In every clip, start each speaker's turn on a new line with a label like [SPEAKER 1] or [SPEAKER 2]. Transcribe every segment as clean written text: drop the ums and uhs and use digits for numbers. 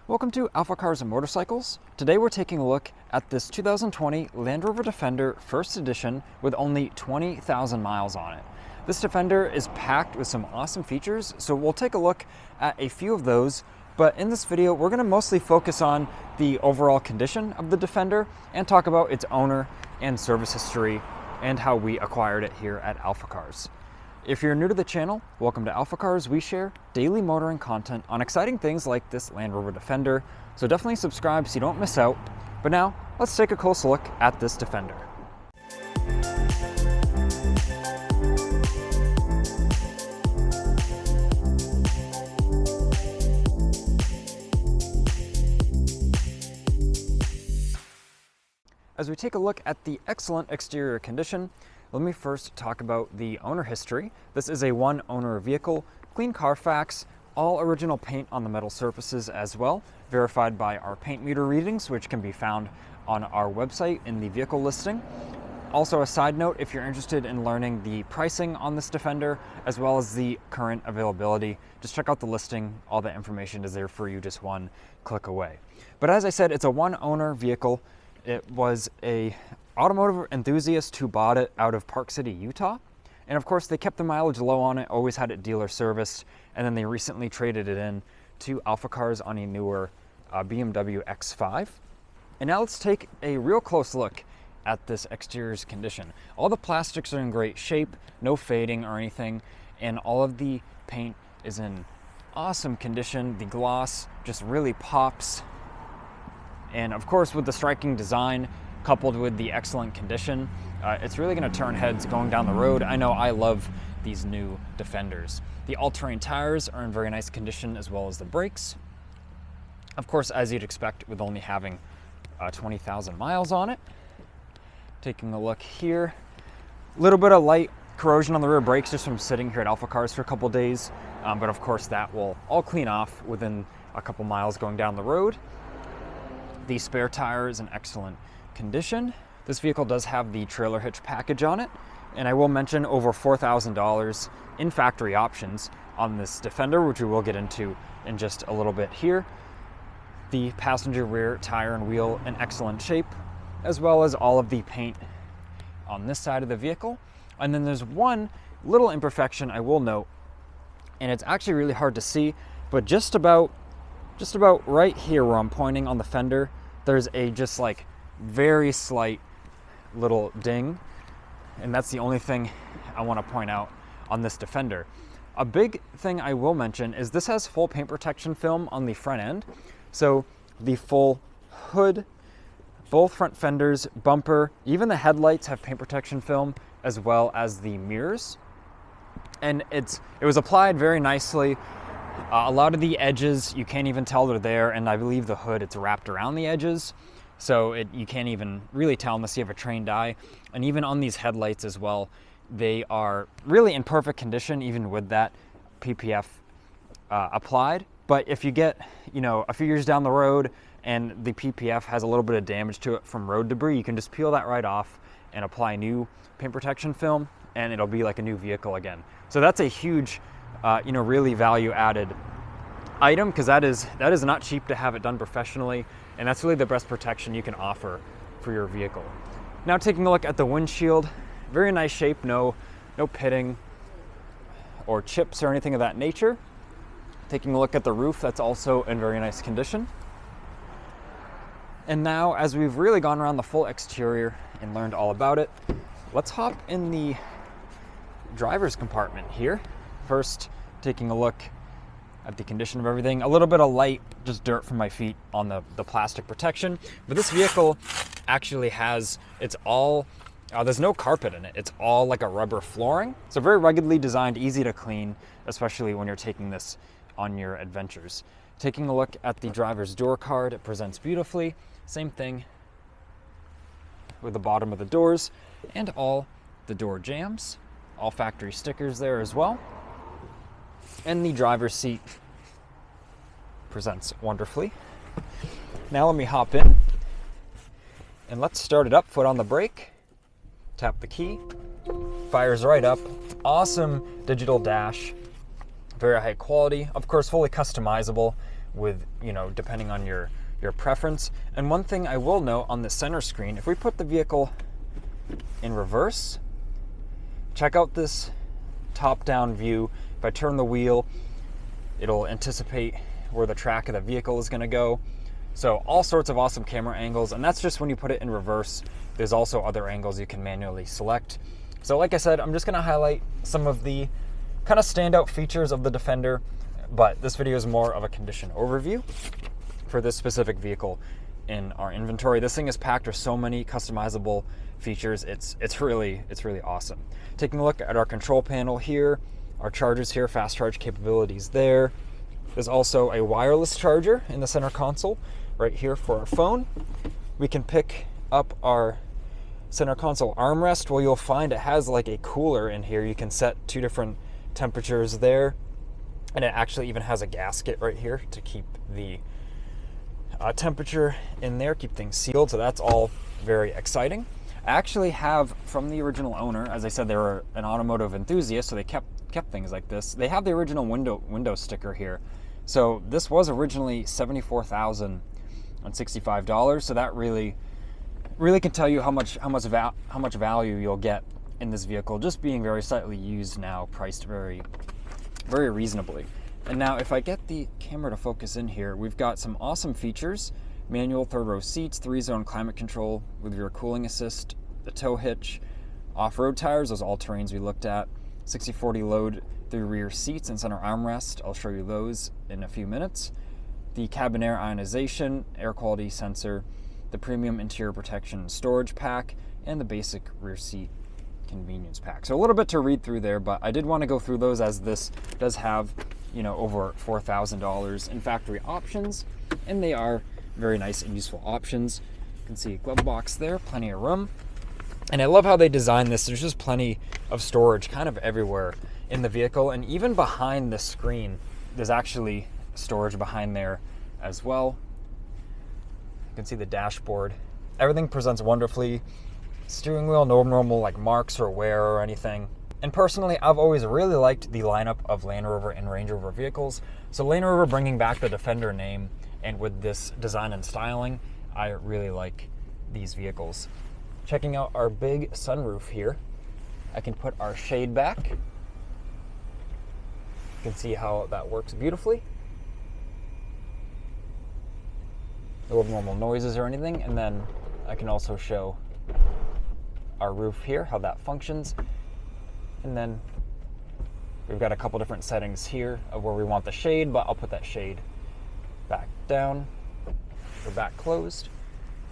[SPEAKER 1] Welcome to AlphaCars and Motorcycles. Today we're taking a look at this 2020 Land Rover Defender First Edition with only 20,000 miles on it. This Defender is packed with some awesome features, so we'll take a look at a few of those, but in this video we're going to mostly focus on the overall condition of the Defender and talk about its owner and service history and how we acquired it here at AlphaCars. If you're new to the channel, welcome to AlphaCars. We share daily motoring content on exciting things like this Land Rover Defender, so definitely subscribe so you don't miss out. But now, let's take a close look at this Defender. As we take a look at the excellent exterior condition, let me first talk about the owner history. This is a one owner vehicle, clean Carfax, all original paint on the metal surfaces as well, verified by our paint meter readings, which can be found on our website in the vehicle listing. Also, a side note, if you're interested in learning the pricing on this Defender, as well as the current availability, just check out the listing. All the information is there for you just one click away. But as I said, it's a one owner vehicle. It was a automotive enthusiast who bought it out of Park City, Utah. And of course, they kept the mileage low on it, always had it dealer serviced, and then they recently traded it in to AlphaCars on a newer BMW X5. And now let's take a real close look at this exterior's condition. All the plastics are in great shape, no fading or anything, and all of the paint is in awesome condition. The gloss just really pops. And of course, with the striking design, coupled with the excellent condition, it's really going to turn heads going down the road. I know I love these new Defenders. The all-terrain tires are in very nice condition, as well as the brakes. Of course, as you'd expect with only having 20,000 miles on it. Taking a look here, a little bit of light corrosion on the rear brakes just from sitting here at AlphaCars for a couple days, but of course that will all clean off within a couple miles going down the road. The spare tire is in excellent condition. This vehicle does have the trailer hitch package on it, and I will mention over $4,000 in factory options on this Defender, which we will get into in just a little bit here. The passenger rear tire and wheel in excellent shape, as well as all of the paint on this side of the vehicle. And then there's one little imperfection I will note, and it's actually really hard to see, but just about right here where I'm pointing on the fender, there's a just like very slight little ding, and that's the only thing I want to point out on this Defender. A big thing I will mention is this has full paint protection film on the front end, so the full hood, both front fenders, bumper, even the headlights have paint protection film, as well as the mirrors, and it was applied very nicely. A lot of the edges you can't even tell they're there, and I believe the hood, it's wrapped around the edges, so you can't even really tell unless you have a trained eye. And even on these headlights as well, they are really in perfect condition even with that PPF applied. But if you get a few years down the road and the PPF has a little bit of damage to it from road debris, you can just peel that right off and apply new paint protection film, and it'll be like a new vehicle again. So that's a huge really value added item, because that is not cheap to have it done professionally, and that's really the best protection you can offer for your vehicle. Now taking a look at the windshield, very nice shape, no pitting or chips or anything of that nature. Taking a look at the roof, that's also in very nice condition. And now, as we've really gone around the full exterior and learned all about it, let's hop in the driver's compartment here. First, taking a look at the condition of everything. A little bit of light, just dirt from my feet on the plastic protection. But this vehicle actually has, there's no carpet in it. It's all like a rubber flooring. So very ruggedly designed, easy to clean, especially when you're taking this on your adventures. Taking a look at the driver's door card, it presents beautifully. Same thing with the bottom of the doors and all the door jambs. All factory stickers there as well. And the driver's seat presents wonderfully. Now let me hop in and let's start it up. Foot on the brake, tap the key, fires right up. Awesome digital dash, very high quality, of course fully customizable with, depending on your preference. And one thing I will note on the center screen, if we put the vehicle in reverse, check out this top-down view. If I turn the wheel, it'll anticipate where the track of the vehicle is going to go. So all sorts of awesome camera angles, and that's just when you put it in reverse. There's also other angles you can manually select. So like I said, I'm just going to highlight some of the kind of standout features of the Defender, but this video is more of a condition overview for this specific vehicle in our inventory. This thing is packed with so many customizable features. It's really awesome. Taking a look at our control panel here, our chargers here, fast charge capabilities there. There's also a wireless charger in the center console right here for our phone. We can pick up our center console armrest. Well, you'll find it has like a cooler in here. You can set 2 different temperatures there, and it actually even has a gasket right here to keep the temperature in there, keep things sealed. So that's all very exciting. I actually have, from the original owner, as I said, they were an automotive enthusiast, so they kept things like this. They have the original window sticker here. So this was originally $74,065. So that really can tell you how much value you'll get in this vehicle, just being very slightly used now, priced very reasonably. And now if I get the camera to focus in here, we've got some awesome features. Manual 3rd row seats, 3-zone climate control with rear cooling assist, the tow hitch, off-road tires, those all-terrains we looked at, 60/40 load through rear seats and center armrest. I'll show you those in a few minutes. The cabin air ionization, air quality sensor, the premium interior protection storage pack, and the basic rear seat convenience pack. So a little bit to read through there, but I did want to go through those, as this does have, over $4,000 in factory options, and they are very nice and useful options. You can see a glove box there, plenty of room. And I love how they designed this. There's just plenty of storage kind of everywhere in the vehicle, and even behind the screen, there's actually storage behind there as well. You can see the dashboard. Everything presents wonderfully. Steering wheel, no normal like marks or wear or anything. And personally, I've always really liked the lineup of Land Rover and Range Rover vehicles. So Land Rover bringing back the Defender name, and with this design and styling, I really like these vehicles. Checking out our big sunroof here, I can put our shade back. You can see how that works beautifully. No abnormal noises or anything. And then I can also show our roof here, how that functions. And then we've got a couple different settings here of where we want the shade, but I'll put that shade back down or back closed,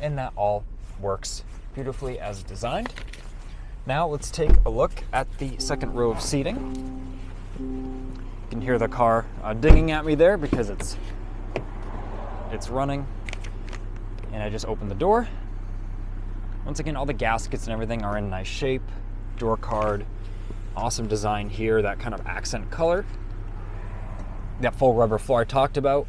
[SPEAKER 1] and that all works beautifully as designed. Now let's take a look at the second row of seating. You can hear the car dinging at me there because it's running, and I just opened the door. Once again, all the gaskets and everything are in nice shape. Door card, awesome design here, that kind of accent color. That full rubber floor I talked about.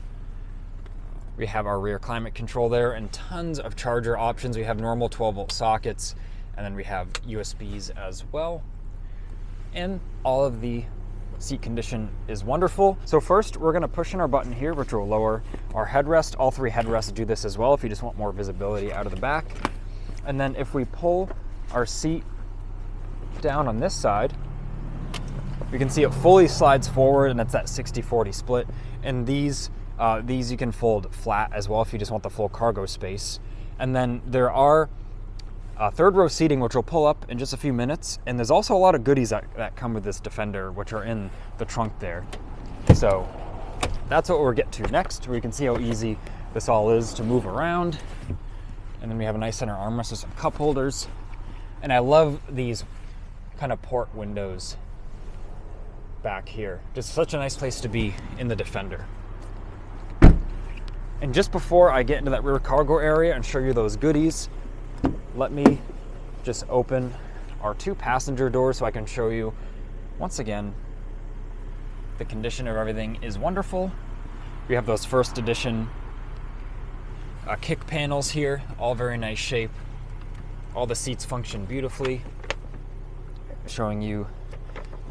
[SPEAKER 1] We have our rear climate control there, and tons of charger options. We have normal 12-volt sockets, and then we have USBs as well. And all of the seat condition is wonderful. So first, we're gonna push in our button here, which will lower our headrest. All 3 headrests do this as well if you just want more visibility out of the back. And then if we pull our seat down on this side, we can see it fully slides forward, and it's that 60/40 split. And these you can fold flat as well if you just want the full cargo space. And then there are 3rd row seating, which we'll pull up in just a few minutes. And there's also a lot of goodies that come with this Defender, which are in the trunk there. So that's what we'll get to next, where you can see how easy this all is to move around. And then we have a nice center armrest with some cup holders. And I love these kind of port windows back here. Just such a nice place to be in the Defender. And just before I get into that rear cargo area and show you those goodies, let me just open our 2 passenger doors so I can show you, once again, the condition of everything is wonderful. We have those first edition kick panels here, all very nice shape. All the seats function beautifully. Showing you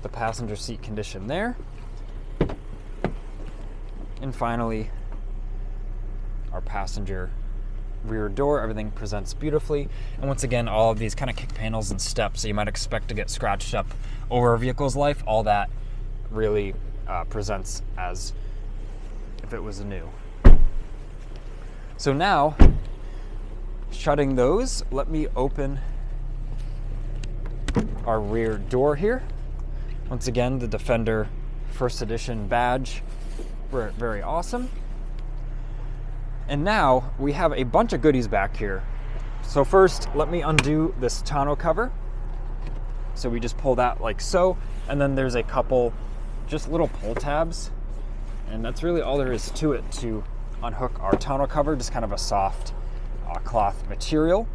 [SPEAKER 1] the passenger seat condition there. And finally, our passenger rear door. Everything presents beautifully. And once again, all of these kind of kick panels and steps that you might expect to get scratched up over a vehicle's life, all that really presents as if it was new. So now, shutting those, let me open our rear door here. Once again, the Defender First Edition badge, very awesome. And now we have a bunch of goodies back here. So first, let me undo this tonneau cover. So we just pull that like so, and then there's a couple just little pull tabs, and that's really all there is to it to unhook our tonneau cover, just kind of a soft cloth material.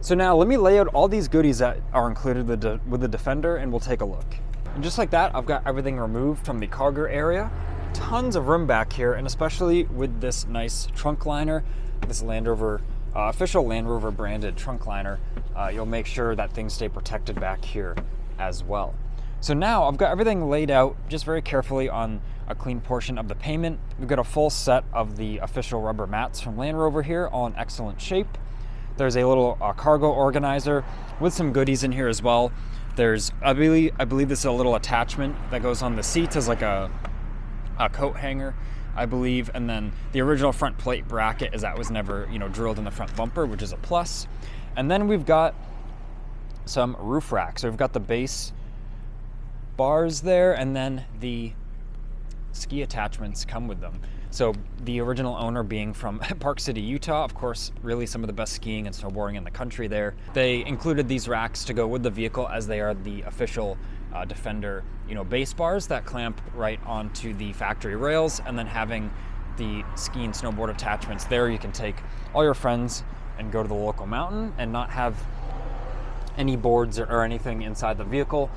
[SPEAKER 1] So now let me lay out all these goodies that are included with the Defender, and we'll take a look. And just like that, I've got everything removed from the cargo area. Tons of room back here, and especially with this nice trunk liner, this Land Rover, official Land Rover branded trunk liner, you'll make sure that things stay protected back here as well. So now I've got everything laid out just very carefully on a clean portion of the pavement. We've got a full set of the official rubber mats from Land Rover here, all in excellent shape. There's a little cargo organizer with some goodies in here as well. There's, I believe this is a little attachment that goes on the seats as like a coat hanger, I believe, and then the original front plate bracket is that was never, drilled in the front bumper, which is a plus. And then we've got some roof racks. So we've got the base bars there, and then the ski attachments come with them. So the original owner being from Park City, Utah, of course, really some of the best skiing and snowboarding in the country there. They included these racks to go with the vehicle, as they are the official Defender, base bars that clamp right onto the factory rails, and then having the ski and snowboard attachments there. You can take all your friends and go to the local mountain and not have any boards or anything inside the vehicle,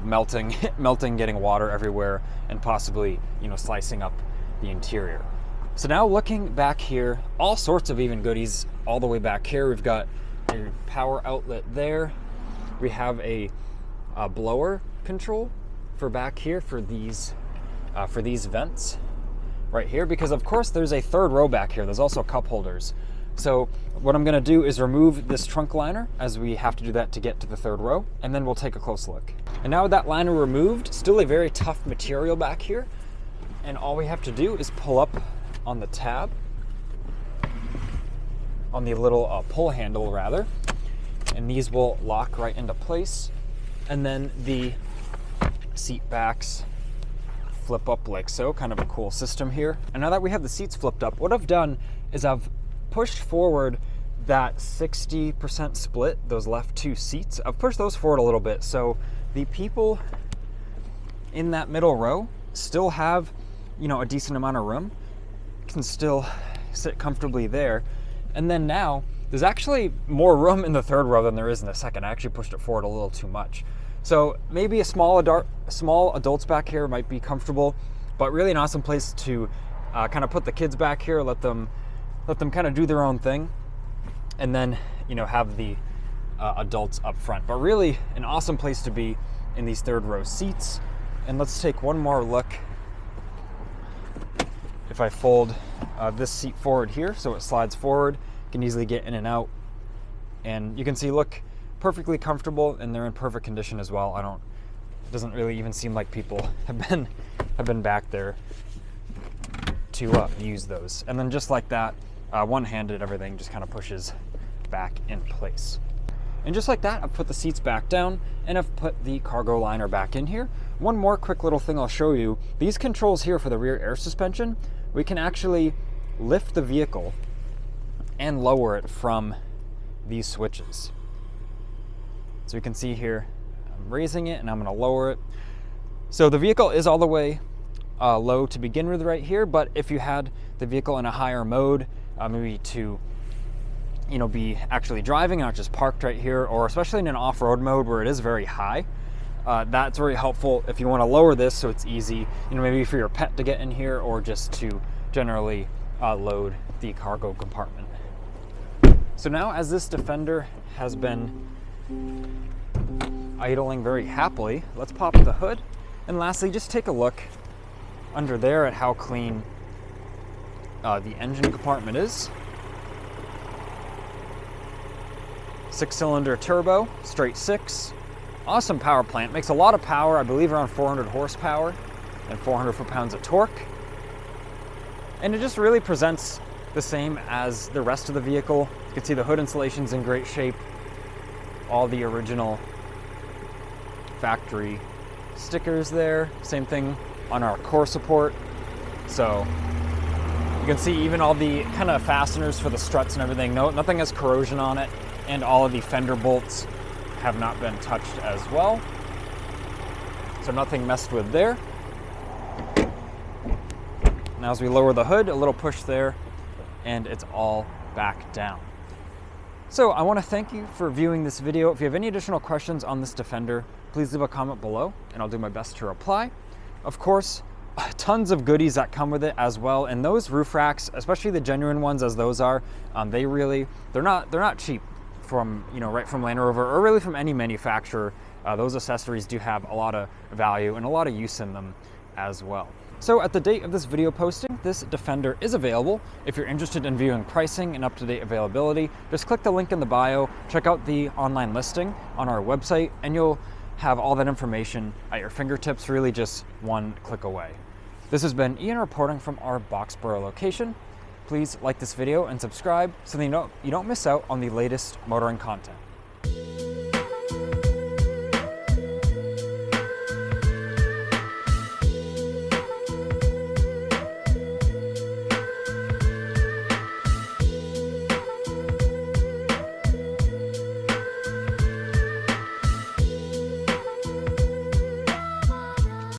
[SPEAKER 1] melting, getting water everywhere, and possibly, slicing up the interior. So now looking back here, all sorts of even goodies all the way back here. We've got a power outlet there. We have a blower control for back here for these vents right here, because of course there's a third row back here. There's also cup holders. So what I'm gonna do is remove this trunk liner, as we have to do that to get to the third row, and then we'll take a close look. And now with that liner removed, still a very tough material back here, and all we have to do is pull up on the tab, on the little pull handle rather, and these will lock right into place. And then the seat backs flip up like so, kind of a cool system here. And now that we have the seats flipped up, what I've done is I've pushed forward that 60% split, those left two seats. I've pushed those forward a little bit, so the people in that middle row still have, a decent amount of room, can still sit comfortably there. And then now, there's actually more room in the third row than there is in the second. I actually pushed it forward a little too much. So maybe small adults back here might be comfortable, but really an awesome place to kind of put the kids back here, let them kind of do their own thing, and then have the adults up front. But really an awesome place to be in these third row seats. And let's take one more look. If I fold this seat forward here so it slides forward, you can easily get in and out, and you can see, look, perfectly comfortable, and they're in perfect condition as well. It doesn't really even seem like people have been back there to use those. And then just like that, one-handed, everything just kind of pushes back in place. And just like that, I've put the seats back down, and I've put the cargo liner back in here. One more quick little thing I'll show you. These controls here for the rear air suspension, we can actually lift the vehicle and lower it from these switches. So you can see here, I'm raising it and I'm gonna lower it. So the vehicle is all the way low to begin with right here, but if you had the vehicle in a higher mode, maybe to be actually driving, not just parked right here, or especially in an off-road mode where it is very high, that's very helpful if you want to lower this so it's easy, maybe for your pet to get in here, or just to generally load the cargo compartment. So now, as this Defender has been idling very happily, let's pop the hood, and lastly just take a look under there at how clean the engine compartment is. 6-cylinder turbo, straight 6. Awesome power plant, makes a lot of power, I believe around 400 horsepower and 400 foot-pounds of torque. And it just really presents the same as the rest of the vehicle. You can see the hood insulation's in great shape. All the original factory stickers there. Same thing on our core support. So you can see even all the kind of fasteners for the struts and everything. No, nothing has corrosion on it. And all of the fender bolts have not been touched as well. So nothing messed with there. Now as we lower the hood, a little push there, and it's all back down. So I want to thank you for viewing this video. If you have any additional questions on this Defender, please leave a comment below and I'll do my best to reply. Of course, tons of goodies that come with it as well, and those roof racks, especially the genuine ones as those are, they're not cheap from, right from Land Rover or really from any manufacturer. Those accessories do have a lot of value and a lot of use in them as well. So at the date of this video posting, this Defender is available. If you're interested in viewing pricing and up-to-date availability, just click the link in the bio, check out the online listing on our website, and you'll have all that information at your fingertips, really just one click away. This has been Ian reporting from our Boxborough location. Please like this video and subscribe so that you don't miss out on the latest motoring content.